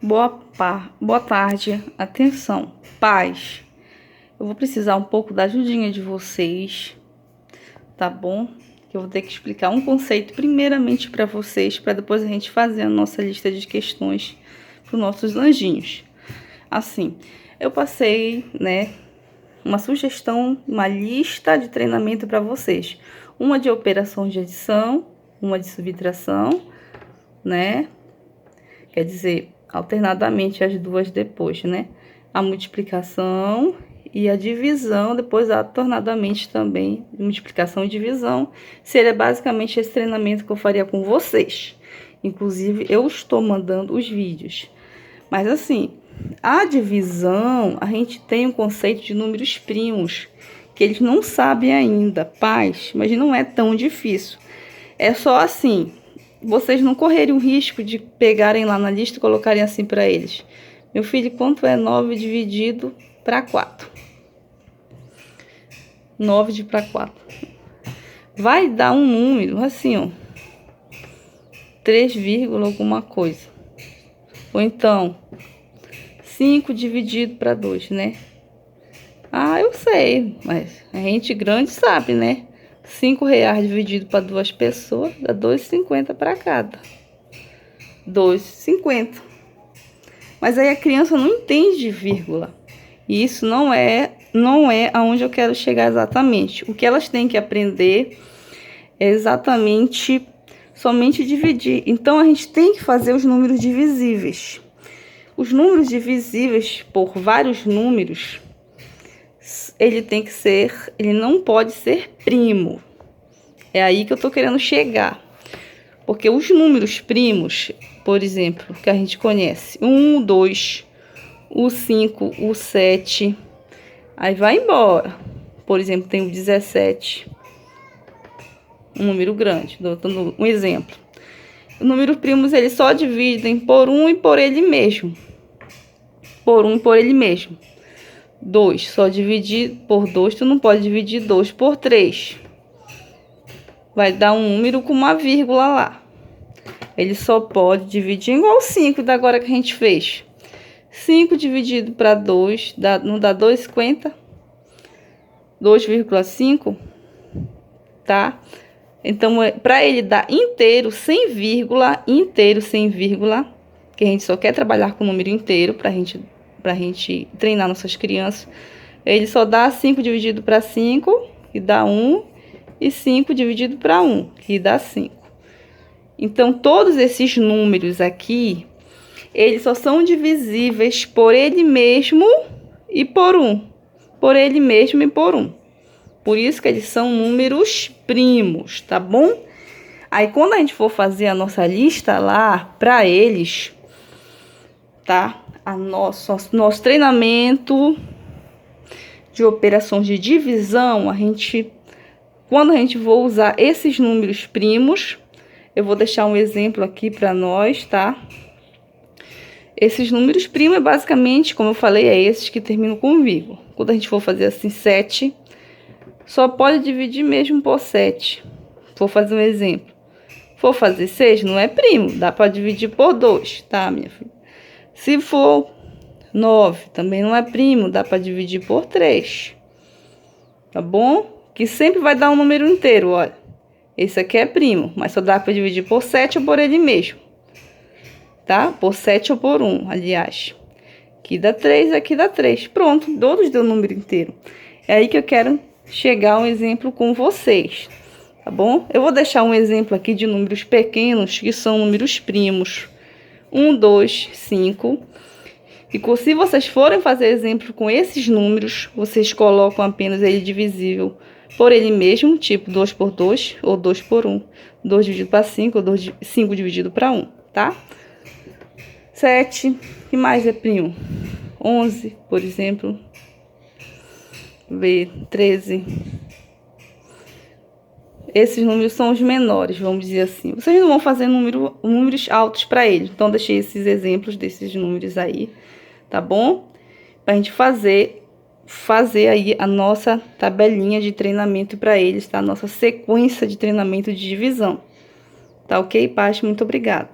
Boa tarde, atenção, pais. Eu vou precisar um pouco da ajudinha de vocês, tá bom? Eu vou ter que explicar um conceito primeiramente para vocês, para depois a gente fazer a nossa lista de questões para os nossos anjinhos. Assim, eu passei, uma sugestão, uma lista de treinamento para vocês. Uma de operação de adição, uma de subtração, Quer dizer, alternadamente as duas depois, A multiplicação e a divisão, depois alternadamente também, multiplicação e divisão. Seria basicamente esse treinamento que eu faria com vocês. Inclusive, eu estou mandando os vídeos. Mas assim, a divisão, a gente tem um conceito de números primos, que eles não sabem ainda, pais, mas não é tão difícil. É só assim, vocês não correrem o risco de pegarem lá na lista e colocarem assim para eles. Meu filho, quanto é 9 dividido para 4? 9 para 4. Vai dar um número assim, ó. 3, alguma coisa. Ou então, 5 dividido para 2, Ah, eu sei, mas a gente grande sabe, R$5 dividido para 2 pessoas dá 2,50 para cada. 2,50. Mas aí a criança não entende de vírgula. E isso não é aonde eu quero chegar exatamente. O que elas têm que aprender é exatamente somente dividir. Então a gente tem que fazer os números divisíveis. Os números divisíveis por vários números, ele não pode ser primo. É aí que eu tô querendo chegar. Porque os números primos, por exemplo, que a gente conhece, 1, 2, o 5, o 7, aí vai embora. Por exemplo, tem o 17, um número grande, dando um exemplo. Os números primos, eles só dividem por 1 e por ele mesmo. Por 1 e por ele mesmo. 2, só dividir por 2, tu não pode dividir 2 por 3. Vai dar um número com uma vírgula lá. Ele só pode dividir igual 5 da agora que a gente fez. 5 dividido para 2, não dá 2,50? 2,5, tá? Então, para ele dar inteiro sem vírgula, que a gente só quer trabalhar com o número inteiro, pra gente treinar nossas crianças, ele só dá 5 dividido para 5, que dá 1, e 5 dividido para 1, que dá 5. Então, todos esses números aqui, eles só são divisíveis por ele mesmo e por 1. Por ele mesmo e por 1. Por isso que eles são números primos, tá bom? Aí, quando a gente for fazer a nossa lista lá para eles, tá? Nosso treinamento de operações de divisão, quando a gente for usar esses números primos, eu vou deixar um exemplo aqui para nós, tá? Esses números primos, basicamente, como eu falei, é esses que terminam com vírgula. Quando a gente for fazer assim, 7, só pode dividir mesmo por 7. Vou fazer um exemplo. For fazer 6, não é primo, dá para dividir por 2, tá, minha filha? Se for 9, também não é primo, dá para dividir por 3. Tá bom? Que sempre vai dar um número inteiro, olha. Esse aqui é primo, mas só dá para dividir por 7 ou por ele mesmo. Tá? Por 7 ou por 1, aliás. Aqui dá 3, aqui dá 3. Pronto, todos deu o número inteiro. É aí que eu quero chegar a um exemplo com vocês. Tá bom? Eu vou deixar um exemplo aqui de números pequenos, que são números primos. 1, 2, 5. E se vocês forem fazer exemplo com esses números, vocês colocam apenas ele divisível por ele mesmo, tipo 2 por 2 ou 2 por 1. 2 dividido para 5 ou 5 dividido para 1, tá? 7, que mais é primo? 11, por exemplo. 13. Esses números são os menores, vamos dizer assim. Vocês não vão fazer números altos para eles. Então, deixei esses exemplos desses números aí, tá bom? Pra gente fazer aí a nossa tabelinha de treinamento para eles, tá? Nossa sequência de treinamento de divisão. Tá ok, Paty? Muito obrigada.